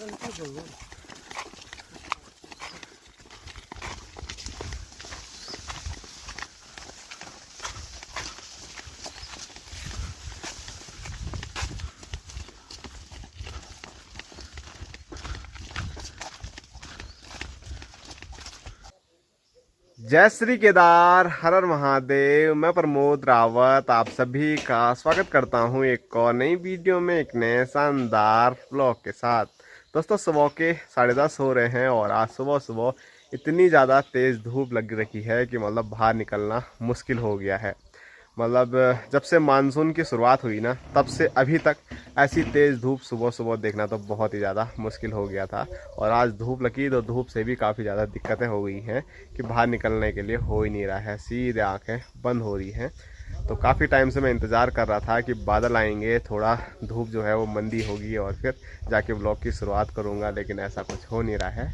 जय श्री केदार, हर हर महादेव। मैं प्रमोद रावत आप सभी का स्वागत करता हूं एक और नई वीडियो में, एक नए शानदार ब्लॉग के साथ। दोस्तों, सुबह के 10:30 हो रहे हैं और आज सुबह सुबह इतनी ज़्यादा तेज़ धूप लग रखी है कि मतलब बाहर निकलना मुश्किल हो गया है। मतलब जब से मानसून की शुरुआत हुई ना, तब से अभी तक ऐसी तेज़ धूप सुबह सुबह देखना तो बहुत ही ज़्यादा मुश्किल हो गया था। और आज धूप लगी तो धूप से भी काफ़ी ज़्यादा दिक्कतें हो गई हैं कि बाहर निकलने के लिए हो ही नहीं रहा है, सीधे आंखें बंद हो रही हैं। तो काफ़ी टाइम से मैं इंतज़ार कर रहा था कि बादल आएंगे, थोड़ा धूप जो है वो मंदी होगी और फिर जाके ब्लॉग की शुरुआत करूँगा, लेकिन ऐसा कुछ हो नहीं रहा है।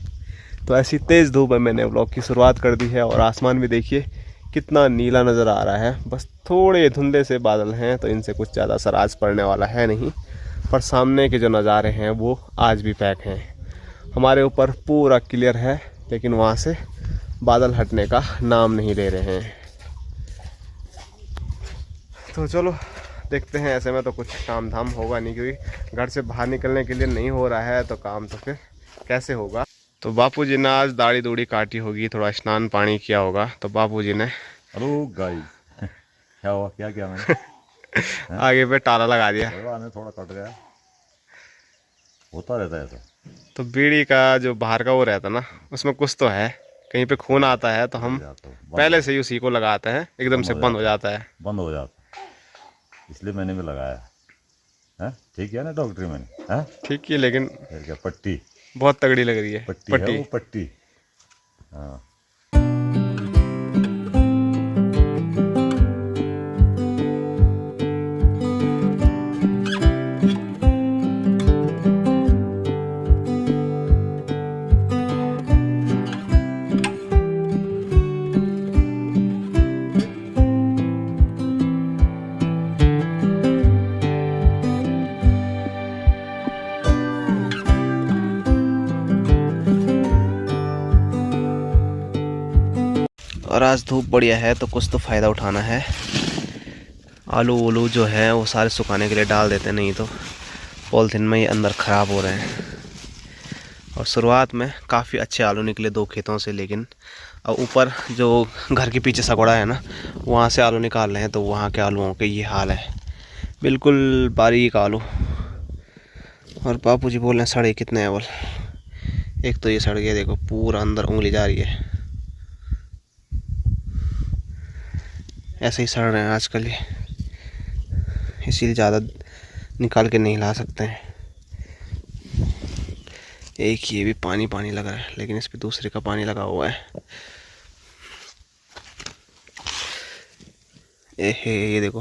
तो ऐसी तेज़ धूप में मैंने ब्लॉग की शुरुआत कर दी है और आसमान भी देखिए कितना नीला नज़र आ रहा है। बस थोड़े धुंधले से बादल हैं तो इनसे कुछ ज़्यादा सराज पड़ने वाला है नहीं, पर सामने के जो नज़ारे हैं वो आज भी पैक हैं। हमारे ऊपर पूरा क्लियर है, लेकिन वहाँ से बादल हटने का नाम नहीं ले रहे हैं। तो चलो देखते हैं। ऐसे में तो कुछ काम धाम होगा नहीं, क्योंकि घर से बाहर निकलने के लिए नहीं हो रहा है तो काम तो फिर कैसे होगा। तो बापूजी ने आज दाढ़ी दूढ़ी काटी होगी, थोड़ा स्नान पानी किया होगा। तो बापूजी ने हेलो गाइस, क्या हुआ, क्या किया मैंने? आगे पे ताला लगा दिया। थोड़ा कट गया, होता रहता है ऐसा। तो बीड़ी का जो बाहर का वो रहता ना, उसमें कुछ तो है, कहीं पे खून आता है तो हम पहले से ही उसी को लगाते हैं, एकदम से बंद हो जाता है। बंद हो जाता, इसलिए मैंने भी लगाया है। ठीक है ना डॉक्टरी मैंने, है ठीक है, लेकिन क्या पट्टी बहुत तगड़ी लग रही है। पट्टी है वो पट्टी। हाँ, और आज धूप बढ़िया है तो कुछ तो फ़ायदा उठाना है। आलू वोलू जो है वो सारे सुखाने के लिए डाल देते हैं, नहीं तो पॉलीथीन में ही अंदर ख़राब हो रहे हैं। और शुरुआत में काफ़ी अच्छे आलू निकले 2 खेतों से, लेकिन अब ऊपर जो घर के पीछे सगोड़ा है ना, वहाँ से आलू निकाल रहे हैं तो वहाँ के आलूओं के ये हाल है, बिल्कुल बारीक आलू। और बापू जी बोल रहे हैं सड़े कितने हैं बोल। एक तो ये सड़ गया, देखो पूरा अंदर उंगली जा रही है। ऐसे ही सड़ रहे हैं आजकल ये, इसीलिए ज़्यादा निकाल के नहीं ला सकते हैं। एक ये भी पानी पानी लगा है, लेकिन इस पे दूसरे का पानी लगा हुआ है। ये देखो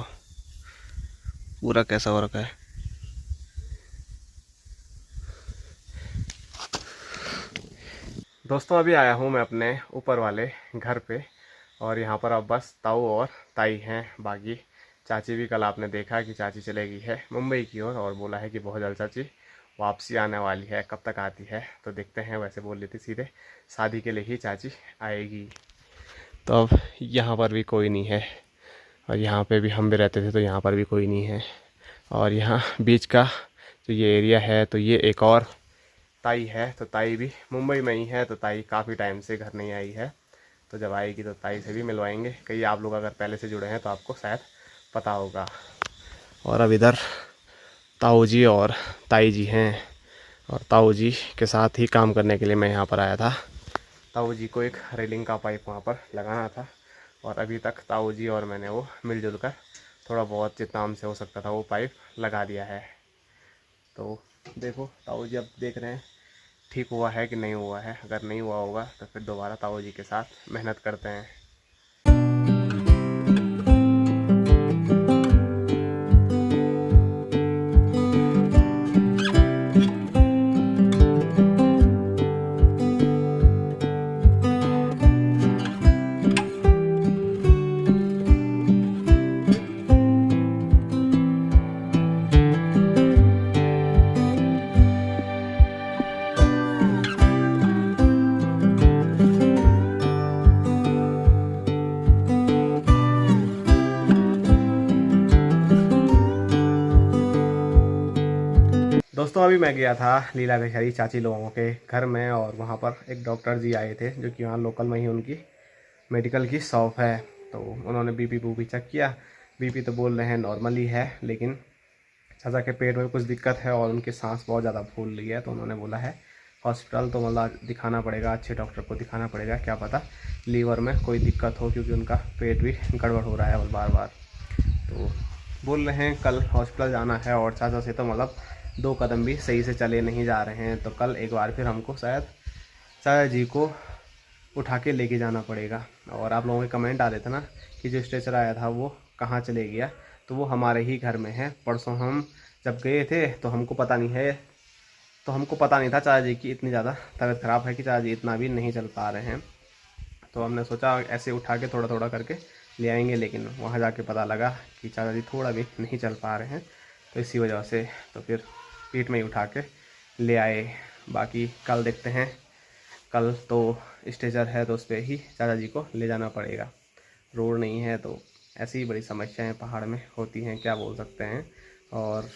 पूरा कैसा हो रखा है। दोस्तों, अभी आया हूँ मैं अपने ऊपर वाले घर पे, और यहाँ पर अब बस ताऊ और ताई हैं। बाकी चाची भी, कल आपने देखा कि चाची चले गई है मुंबई की ओर, और बोला है कि बहुत जल्द चाची वापसी आने वाली है। कब तक आती है तो देखते हैं। वैसे बोल रही थी सीधे शादी के लिए ही चाची आएगी। तो अब यहाँ पर भी कोई नहीं है, और यहाँ पे भी हम भी रहते थे तो यहाँ पर भी कोई नहीं है। और यहाँ बीच का जो ये एरिया है तो ये एक और ताई है, तो ताई भी मुंबई में ही है। तो ताई काफ़ी टाइम से घर नहीं आई है, तो जब आएगी तो ताई से भी मिलवाएंगे। कई आप लोग अगर पहले से जुड़े हैं तो आपको शायद पता होगा। और अब इधर ताऊ जी और ताई जी हैं, और ताऊ जी के साथ ही काम करने के लिए मैं यहाँ पर आया था। ताऊ जी को एक रेलिंग का पाइप वहाँ पर लगाना था, और अभी तक ताऊ जी और मैंने वो मिलजुल कर थोड़ा बहुत जितना हमसे हो सकता था वो पाइप लगा दिया है। तो देखो ताऊ जी अब देख रहे हैं ठीक हुआ है कि नहीं हुआ है। अगर नहीं हुआ होगा तो फिर दोबारा ताऊ जी के साथ मेहनत करते हैं। दोस्तों अभी मैं गया था लीला कचहरी चाची लोगों के घर में, और वहाँ पर एक डॉक्टर जी आए थे जो कि यहाँ लोकल में ही उनकी मेडिकल की शॉप है। तो उन्होंने बीपी बूपी चेक किया। बीपी तो बोल रहे हैं नॉर्मल ही है, लेकिन चाचा के पेट में कुछ दिक्कत है और उनकी सांस बहुत ज़्यादा फूल रही है। तो उन्होंने बोला है हॉस्पिटल तो मतलब दिखाना पड़ेगा, अच्छे डॉक्टर को दिखाना पड़ेगा, क्या पता लीवर में कोई दिक्कत हो, क्योंकि उनका पेट भी गड़बड़ हो रहा है बार बार। तो बोल रहे हैं कल हॉस्पिटल जाना है, और चाचा से तो मतलब 2 कदम भी सही से चले नहीं जा रहे हैं। तो कल एक बार फिर हमको शायद चाचा जी को उठा के लेके जाना पड़ेगा। और आप लोगों के कमेंट आ रहे थे ना कि जो स्ट्रेचर आया था वो कहाँ चले गया, तो वो हमारे ही घर में है। परसों हम जब गए थे तो हमको पता नहीं था चाचा जी की इतनी ज़्यादा तबीयत ख़राब है कि चाचा जी इतना भी नहीं चल पा रहे हैं। तो हमने सोचा ऐसे उठा के थोड़ा थोड़ा करके ले आएंगे, लेकिन वहाँ जाके पता लगा कि चाचा जी थोड़ा भी नहीं चल पा रहे हैं। तो इसी वजह से तो फिर पीठ में ही उठा के ले आए। बाकी कल देखते हैं, कल तो स्ट्रेचर है तो उस पर ही चाचा जी को ले जाना पड़ेगा। रोड नहीं है तो ऐसी ही बड़ी समस्याएं पहाड़ में होती हैं, क्या बोल सकते हैं। और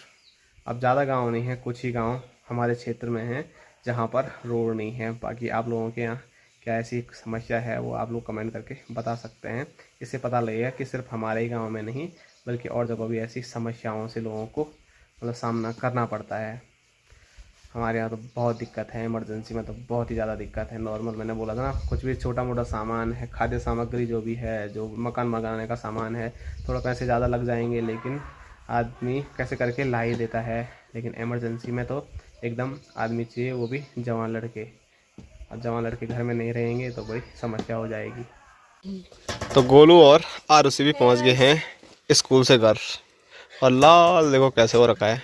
अब ज़्यादा गांव नहीं है, कुछ ही गांव हमारे क्षेत्र में हैं जहां पर रोड नहीं है। बाकी आप लोगों के यहाँ क्या ऐसी समस्या है वो आप लोग कमेंट करके बता सकते हैं। इससे पता लगेगा कि सिर्फ हमारे ही गाँव में नहीं बल्कि और जगह भी ऐसी समस्याओं से लोगों को मतलब सामना करना पड़ता है। हमारे यहाँ तो बहुत दिक्कत है, इमरजेंसी में तो बहुत ही ज़्यादा दिक्कत है। नॉर्मल मैंने बोला था ना, कुछ भी छोटा मोटा सामान है, खाद्य सामग्री जो भी है, जो मकान बनाने का सामान है, थोड़ा पैसे ज़्यादा लग जाएंगे लेकिन आदमी कैसे करके ला ही देता है। लेकिन इमरजेंसी में तो एकदम आदमी चाहिए, वो भी जवान लड़के। और जवान लड़के घर में नहीं रहेंगे तो बड़ी समस्या हो जाएगी। तो गोलू और आरुषि भी पहुँच गए हैं स्कूल से घर, और लाल देखो कैसे हो रखा है।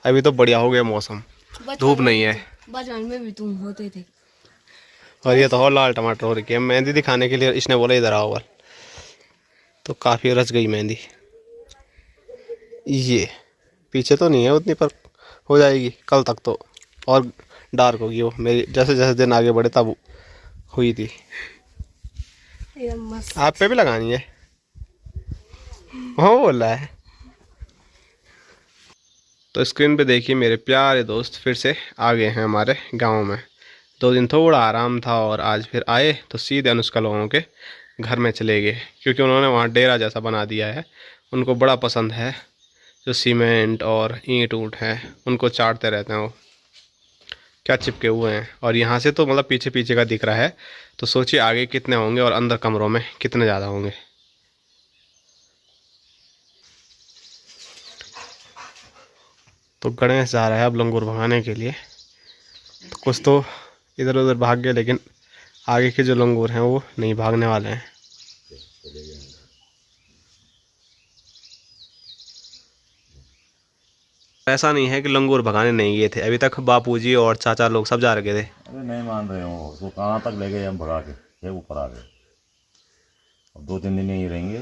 अभी तो बढ़िया हो गया मौसम, धूप नहीं है। बचपन में भी तुम होते थे। और ये तो और लाल टमाटर हो रही है। मेहंदी दिखाने के लिए इसने बोला इधर आओ, तो काफ़ी रच गई मेहंदी। ये पीछे तो नहीं है उतनी, पर हो जाएगी कल तक तो, और डार्क होगी वो मेरी। जैसे जैसे दिन आगे बढ़े तब हुई थी। एकदम मस्त। आप पे भी लगानी है, हाँ बोल रहा है। तो स्क्रीन पे देखिए मेरे प्यारे दोस्त फिर से आ गए हैं हमारे गांव में। 2 दिन थोड़ा आराम था और आज फिर आए तो सीधे अनुष्का लोगों के घर में चले गए, क्योंकि उन्होंने वहाँ डेरा जैसा बना दिया है। उनको बड़ा पसंद है, जो सीमेंट और ईंट ऊँट हैं उनको चाटते रहते हैं वो, क्या चिपके हुए हैं। और यहाँ से तो मतलब पीछे पीछे का दिख रहा है, तो सोचिए आगे कितने होंगे और अंदर कमरों में कितने ज़्यादा होंगे। तो गणेश जा रहा है अब लंगूर भगाने के लिए। तो कुछ तो इधर उधर भाग गए, लेकिन आगे के जो लंगूर हैं वो नहीं भागने वाले हैं। ऐसा नहीं है कि लंगूर भगाने नहीं गए थे, अभी तक बापूजी और चाचा लोग सब जा रखे थे। अरे नहीं मान रहे हो, उसको कहाँ तक ले गए हम भगा के, फिर ऊपर आ गए। अब 2-3 दिन यहीं रहेंगे,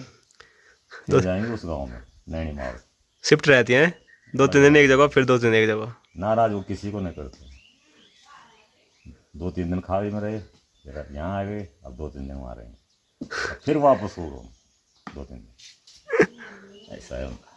फिर जाएंगे उस गांव में नैनी मार। शिफ्ट रहती हैं 2-3 दिन एक जगह, फिर 2-3 दिन एक जगह। नाराज वो किसी को नहीं करते। 2-3 दिन खाड़ी में रहे, फिर यहाँ आ गए, अब 2-3 दिन वहाँ रहेंगे, फिर वापस हो 2-3 दिन। ऐसा है उनका।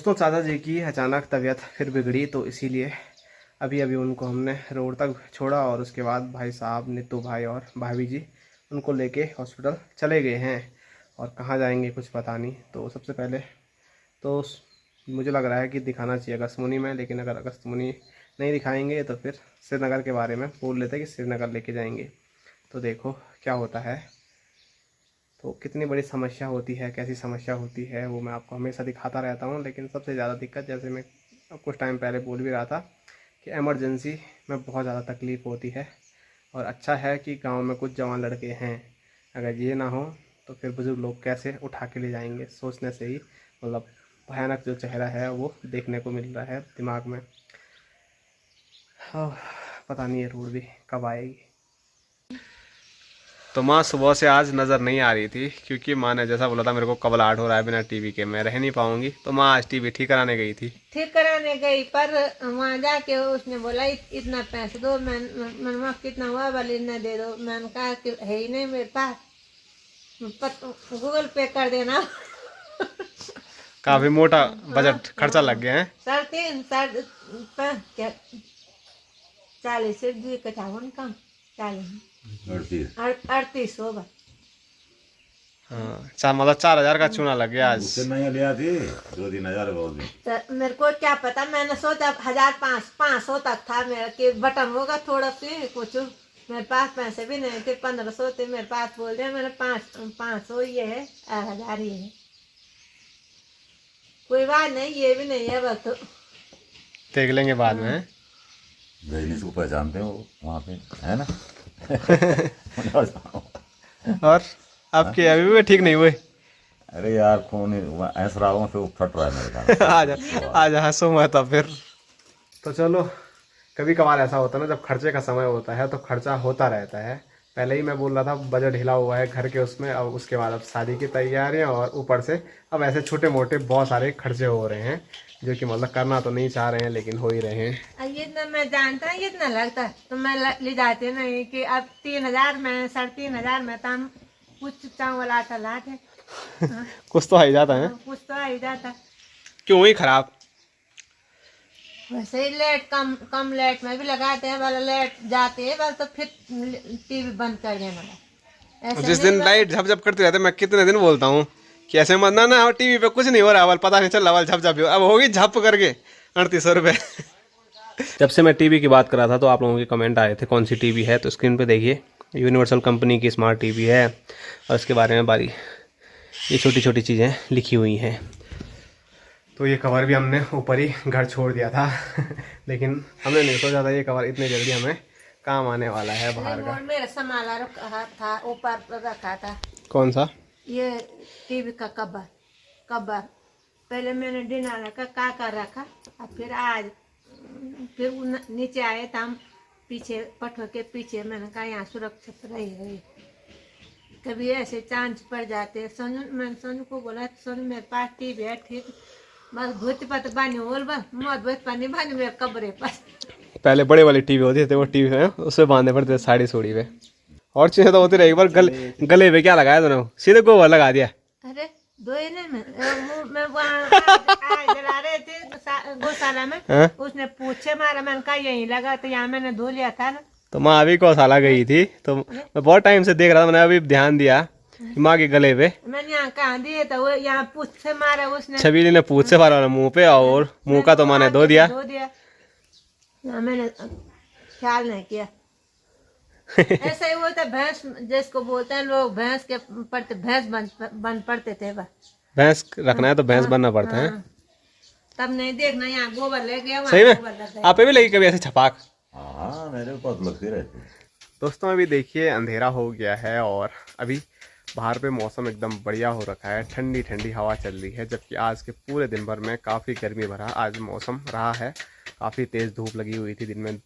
दोस्तों चाचा जी की अचानक तबीयत फिर बिगड़ी, तो इसीलिए अभी अभी उनको हमने रोड तक छोड़ा और उसके बाद भाई साहब, नीतू भाई और भाभी जी उनको लेके हॉस्पिटल चले गए हैं। और कहाँ जाएंगे कुछ पता नहीं। तो सबसे पहले तो मुझे लग रहा है कि दिखाना चाहिए अगस्त्यमुनि में, लेकिन अगर अगस्त्यमुनि नहीं दिखाएंगे तो फिर श्रीनगर के बारे में बोल लेते हैं कि श्रीनगर लेके जाएंगे। तो देखो क्या होता है। तो कितनी बड़ी समस्या होती है, कैसी समस्या होती है, वो मैं आपको हमेशा दिखाता रहता हूँ। लेकिन सबसे ज़्यादा दिक्कत, जैसे मैं कुछ टाइम पहले बोल भी रहा था, कि इमरजेंसी में बहुत ज़्यादा तकलीफ़ होती है। और अच्छा है कि गांव में कुछ जवान लड़के हैं। अगर ये ना हो तो फिर बुज़ुर्ग लोग कैसे उठा के ले जाएंगे, सोचने से ही मतलब भयानक जो चेहरा है वो देखने को मिल रहा है दिमाग में। पता नहीं ये रोड भी कब आएगी। तो माँ सुबह से आज नज़र नहीं आ रही थी, क्योंकि माँ ने जैसा बोला था मेरे को कबलाहट हो रहा है बिना टीवी के मैं रह नहीं पाऊंगी। तो माँ आज टीवी ठीक कराने गई थी। ठीक कराने गई, पर वहाँ जाके उसने बोला इतना पैसे दो। मैंने कितना हुआ, वाले इतना दे दो। मैंने कहा कि है ही नहीं मेरे पास, गूगल पे कर देना। काफी मोटा बजट खर्चा लग गया है। 40 से 251 कम 40 38 होगा। हाँ, चार मतलब 4,000 का चूना लग गया आज। उससे नहीं लिया थी 2-3 हजार बोल दी। तो मेरे को क्या पता, मैंने सोचा 1,500 तक था मेरा कि बटन होगा थोड़ा सी कुछ। मेरे पास पैसे भी नहीं थे, 1,500 थे मेरे पास। बोल दिया मैंने 500 ये है, 1,000 ये है। कोई बात नहीं, ये भी नहीं है, बस देख लेंगे बाद में। रजनीश को पहचानते हो वहाँ पे, है ना? और आपके अभी भी ठीक नहीं हुए? अरे यार खून ऐसा रागों से फट रहा है मेरे का। आज हंसो मत अब फिर। तो चलो, कभी कभार ऐसा होता है ना, जब खर्चे का समय होता है तो खर्चा होता रहता है। पहले ही मैं बोल रहा था बजट हिला हुआ है घर के उसमें, अब उसके बाद अब शादी की तैयारियां, और ऊपर से अब ऐसे छोटे मोटे बहुत सारे खर्चे हो रहे हैं, जो कि मतलब करना तो नहीं चाह रहे हैं लेकिन हो ही रहे हैं। ये इतना मैं जानता है, इतना लगता है तो मैं ले जाते नहीं कि अब 3,000 में 3,500 में तो हम कुछ चावल आटा लाते। कुछ तो आ ही जाता है। कुछ तो आ ही जाता। क्यों ही खराब। वैसे ही लेट कम लेट में भी लगाते हैं, वाला लेट जाते हैं बस, तो फिर टीवी बंद कर देना। ऐसे जिस दिन लाइट झप करती रहती है, मैं कितने दिन बोलता हूँ कि ऐसे मत ना टीवी पे कुछ नहीं हो रहा, वाल पता नहीं चल रहा, वाल झप अब होगी झप करके 3800 रुपये। जब से मैं टीवी की बात कर रहा था तो आप लोगों के कमेंट आए थे कौन सी टीवी है, तो स्क्रीन पे देखिए यूनिवर्सल कंपनी की स्मार्ट टीवी है, और इसके बारे में बारी ये छोटी छोटी चीज़ें लिखी हुई हैं। तो ये कवर भी हमने ऊपर ही घर छोड़ दिया था लेकिन हमने नहीं सोचा था ये कवर इतने जल्दी हमें काम आने वाला है बाहर का। मेरा संभाला रखा था, ऊपर रखा था। कौन सा? ये टीवी का कवर पहले मैंने डिनर का कर रखा, और फिर आज फिर नीचे आए तो हम पीछे पटो के पीछे, मैंने कहा यहाँ सुरक्षित रही। कभी ऐसे चांस पड़ जाते। मैंने सोनू को बोला, सोनू मेरे पास टीवी है, ठीक बस भूत पत बानी होल बस मौत भूत पानी बानी मेरे कब्रे पर। पहले बड़े वाली टीवी होती थी, वो टीवी है उससे बांधने पड़ते थे साड़ी सोड़ी पे, और चीजें तो होती रही। एक बार गले पे क्या लगाया तूने? सीधे गोबर लगा दिया। अरे दो ही नहीं, मैं वहाँ जला रहे थे गौशाला में, उसने पूछे मारा, मैंने कहा यहीं लगा, तो यहाँ मैंने धो लिया था ना। तो माँ अभी गौशाला गई थी, तो मैं बहुत टाइम से देख रहा था, मैंने अभी ध्यान दिया माँ के गले पे। मैंने यहाँ कहाँ दिए, तो वो यहाँ पूछ से मारा उसने। छबीली ने पूछ से मारा मुंह पे, और मुंह का तो मैंने धो दिया। मैंने ख्याल नहीं किया। ऐसा ही होता, भैंस जिसको बोलते हैं लोग, भैंस के पड़ते भैंस बन पड़ते थे। भैंस रखना है तो भैंस बनना पड़ता है। तब नहीं देखना, यहाँ गोबर ले गया, सही में आप भी लगी कभी ऐसे छपाक? हाँ मेरे पास लगती रहती। दोस्तों अभी देखिए अंधेरा हो गया है, और अभी बाहर पे मौसम एकदम बढ़िया हो रखा है, ठंडी ठंडी हवा चल रही है, जबकि आज के पूरे दिन भर में काफ़ी गर्मी भरा आज मौसम रहा है। काफ़ी तेज़ धूप लगी हुई थी दिन में,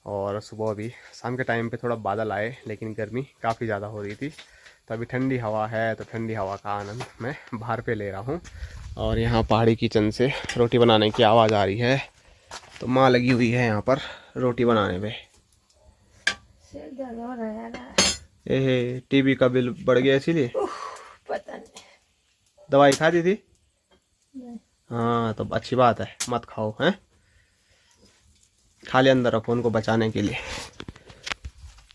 और सुबह भी शाम के टाइम पे थोड़ा बादल आए, लेकिन गर्मी काफ़ी ज़्यादा हो रही थी। तो अभी ठंडी हवा है, तो ठंडी हवा का आनंद मैं बाहर पे ले रहा हूँ। और यहाँ पहाड़ी किचन से रोटी बनाने की आवाज़ आ रही है, तो माँ लगी हुई है यहाँ पर रोटी बनाने में। टीवी का बिल बढ़ गया इसीलिए? पता नहीं। दवाई खा दी थी? हाँ तो अच्छी बात है, मत खाओ हैं, खाली अंदर रखो उनको बचाने के लिए।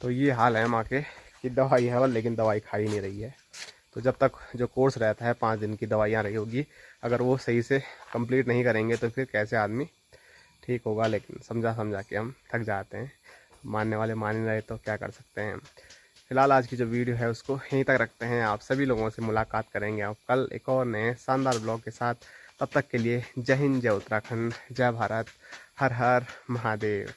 तो ये हाल है माँ के कि दवाई है लेकिन दवाई खा ही नहीं रही है। तो जब तक जो कोर्स रहता है 5 दिन की दवाइयाँ रही होगी, अगर वो सही से कंप्लीट नहीं करेंगे तो फिर कैसे आदमी ठीक होगा। लेकिन समझा के हम थक जाते हैं, मानने वाले मान नहीं रहे तो क्या कर सकते हैं। फिलहाल आज की जो वीडियो है उसको यहीं तक रखते हैं। आप सभी लोगों से मुलाकात करेंगे आप कल एक और नए शानदार ब्लॉग के साथ। तब तक के लिए जय हिंद, जय उत्तराखंड, जय भारत, हर हर महादेव।